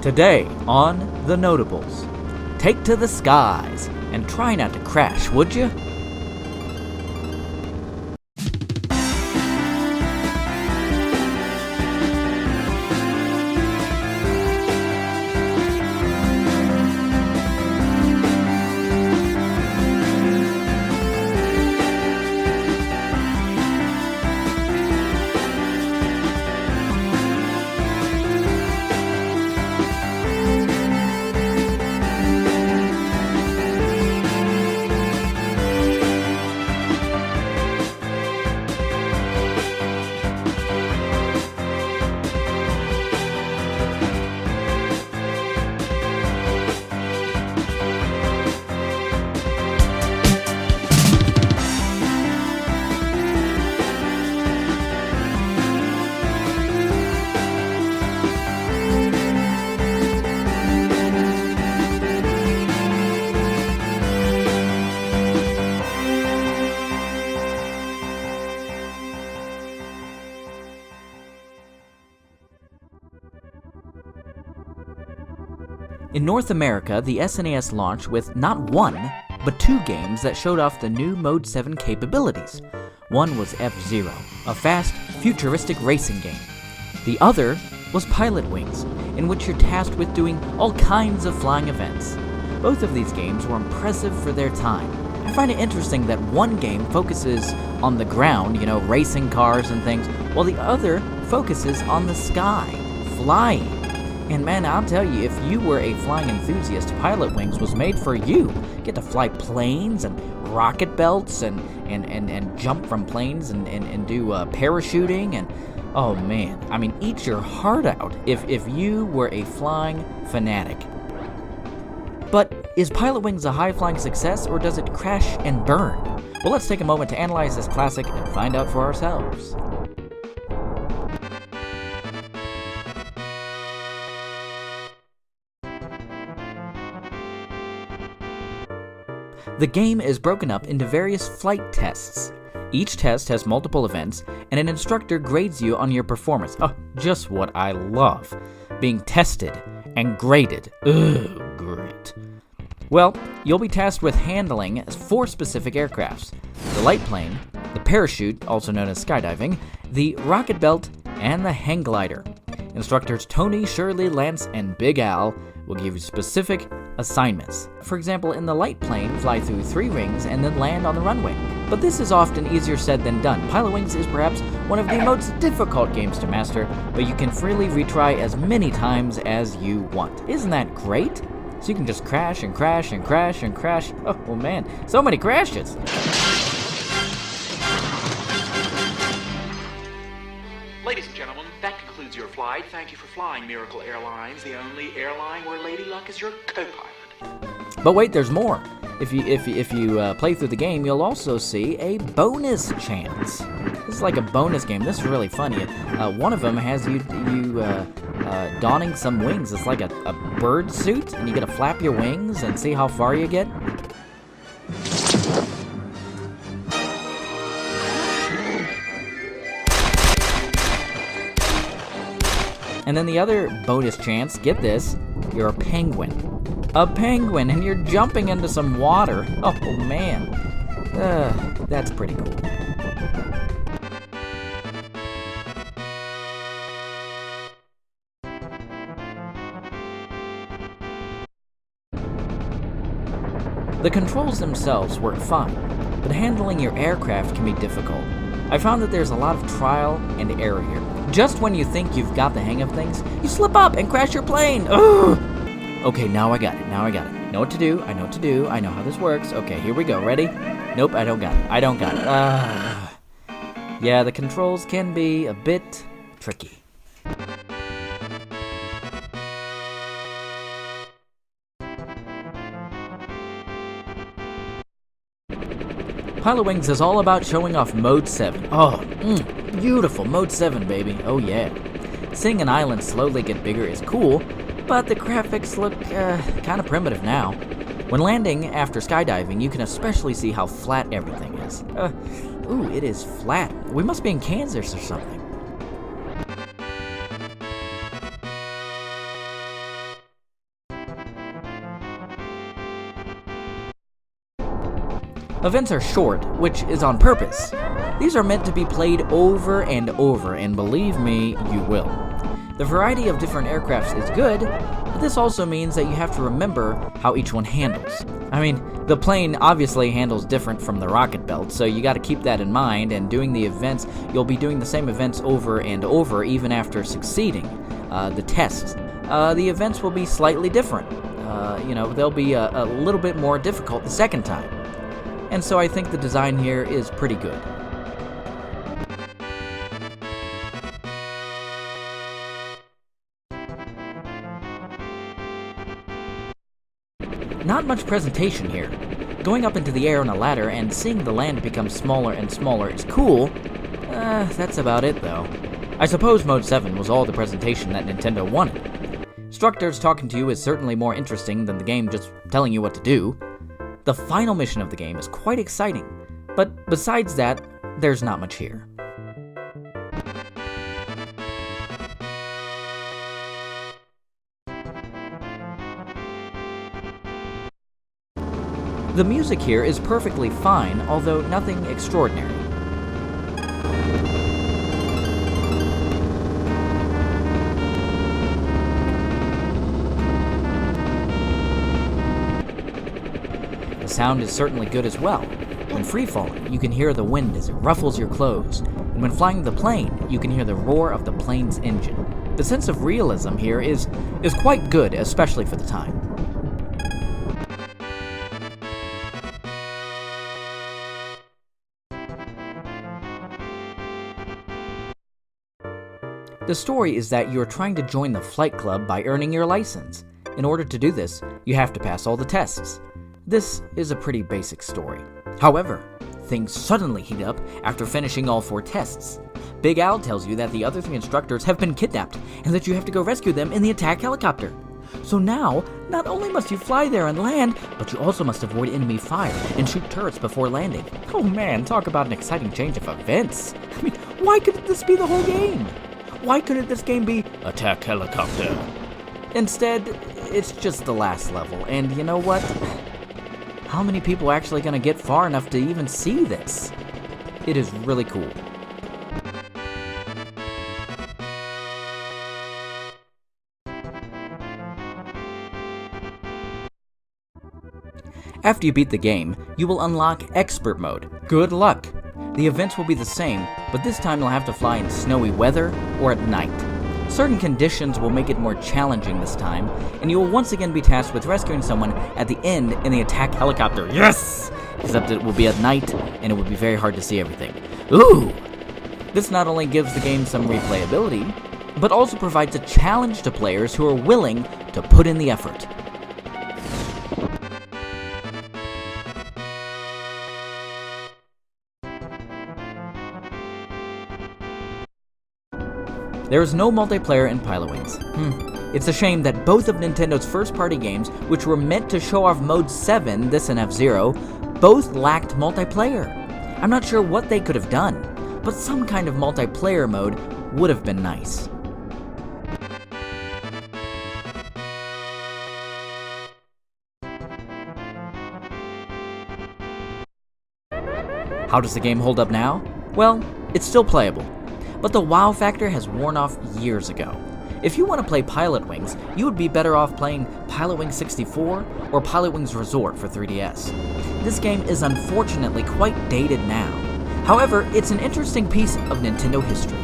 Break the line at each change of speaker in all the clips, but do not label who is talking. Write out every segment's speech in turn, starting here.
Today on The Notables, take to the skies and try not to crash, would you? In North America, the SNES launched with not one, but two games that showed off the new Mode 7 capabilities. One was F-Zero, a fast, futuristic racing game. The other was Pilotwings, in which you're tasked with doing all kinds of flying events. Both of these games were impressive for their time. I find it interesting that one game focuses on the ground, racing cars and things, while the other focuses on the sky, flying. And man, I'll tell you, if you were a flying enthusiast, Pilotwings was made for you. You get to fly planes and rocket belts and jump from planes and do parachuting and oh man, I mean, eat your heart out if you were a flying fanatic. But is Pilotwings a high-flying success or does it crash and burn? Well, let's take a moment to analyze this classic and find out for ourselves. The game is broken up into various flight tests. Each test has multiple events, and an instructor grades you on your performance. Oh, just what I love. Being tested and graded. Ugh, great. Well, you'll be tasked with handling 4 specific aircrafts. The light plane, the parachute, also known as skydiving, the rocket belt, and the hang glider. Instructors Tony, Shirley, Lance, and Big Al will give you specific assignments. For example, in the light plane, fly through 3 rings and then land on the runway. But this is often easier said than done. Pilotwings is perhaps one of the most difficult games to master, but you can freely retry as many times as you want. Isn't that great? So you can just crash and crash and crash and crash. Oh man, so many crashes.
Ladies and gentlemen, that concludes your flight. Thank you for flying Miracle Airlines, the only airline where Lady Luck is your co-pilot.
But wait, there's more. If you play through the game, you'll also see a bonus chance. This is like a bonus game. This is really funny. One of them has you donning some wings. It's like a bird suit, and you get to flap your wings and see how far you get. And then the other bonus chance, get this, you're a penguin. A penguin, and you're jumping into some water. Oh man, that's pretty cool. The controls themselves work fine, but handling your aircraft can be difficult. I found that there's a lot of trial and error here. Just when you think you've got the hang of things, you slip up and crash your plane. Ugh! Okay, now I got it. Know what to do. I know what to do. I know how this works. Okay, here we go. Ready? Nope, I don't got it. Yeah, the controls can be a bit tricky. Pilotwings is all about showing off Mode 7. Oh, beautiful. Mode 7, baby. Oh, yeah. Seeing an island slowly get bigger is cool, but the graphics look kind of primitive now. When landing after skydiving, you can especially see how flat everything is. Ooh, it is flat. We must be in Kansas or something. Events are short, which is on purpose. These are meant to be played over and over, and believe me, you will. The variety of different aircrafts is good, but this also means that you have to remember how each one handles. I mean, the plane obviously handles different from the rocket belt, so you gotta keep that in mind, and doing the events, you'll be doing the same events over and over even after succeeding the tests. The events will be slightly different. They'll be a little bit more difficult the second time. And so I think the design here is pretty good. Not much presentation here. Going up into the air on a ladder and seeing the land become smaller and smaller is cool. That's about it though. I suppose Mode 7 was all the presentation that Nintendo wanted. Instructors talking to you is certainly more interesting than the game just telling you what to do. The final mission of the game is quite exciting, but besides that, there's not much here. The music here is perfectly fine, although nothing extraordinary. The sound is certainly good as well. When free-falling, you can hear the wind as it ruffles your clothes, and when flying the plane, you can hear the roar of the plane's engine. The sense of realism here is quite good, especially for the time. The story is that you're trying to join the flight club by earning your license. In order to do this, you have to pass all the tests. This is a pretty basic story. However, things suddenly heat up after finishing all 4 tests. Big Al tells you that the other 3 instructors have been kidnapped and that you have to go rescue them in the attack helicopter. So now, not only must you fly there and land, but you also must avoid enemy fire and shoot turrets before landing. Oh man, talk about an exciting change of events. I mean, why couldn't this be the whole game? Why couldn't this game be Attack Helicopter? Instead, it's just the last level, and you know what? How many people are actually gonna get far enough to even see this? It is really cool. After you beat the game, you will unlock Expert Mode. Good luck! The events will be the same, but this time you'll have to fly in snowy weather or at night. Certain conditions will make it more challenging this time, and you will once again be tasked with rescuing someone at the end in the attack helicopter. Yes! Except it will be at night, and it will be very hard to see everything. Ooh! This not only gives the game some replayability, but also provides a challenge to players who are willing to put in the effort. There is no multiplayer in Pilotwings. It's a shame that both of Nintendo's first-party games, which were meant to show off Mode 7, this and F-Zero, both lacked multiplayer. I'm not sure what they could have done, but some kind of multiplayer mode would have been nice. How does the game hold up now? Well, it's still playable. But the wow factor has worn off years ago. If you want to play Pilotwings, you would be better off playing Pilotwings 64 or Pilotwings Resort for 3DS. This game is unfortunately quite dated now. However, it's an interesting piece of Nintendo history.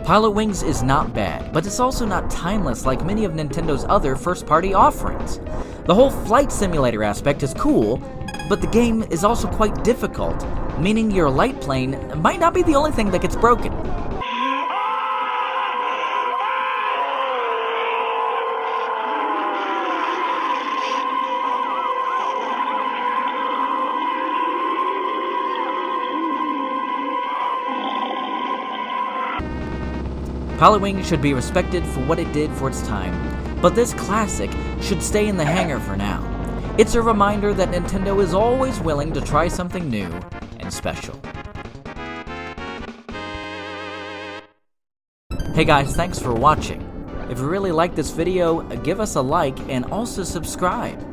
Pilotwings is not bad, but it's also not timeless like many of Nintendo's other first-party offerings. The whole flight simulator aspect is cool, but the game is also quite difficult, meaning your light plane might not be the only thing that gets broken. Pilotwings should be respected for what it did for its time, but this classic should stay in the hangar for now. It's a reminder that Nintendo is always willing to try something new and special. Hey guys, thanks for watching. If you really like this video, give us a like and also subscribe.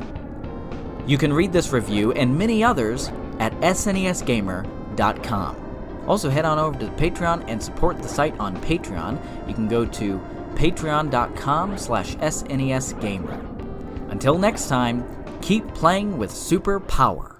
You can read this review and many others at SNESgamer.com. Also head on over to Patreon and support the site on Patreon. You can go to patreon.com/SNESgamer. Until next time, keep playing with super power.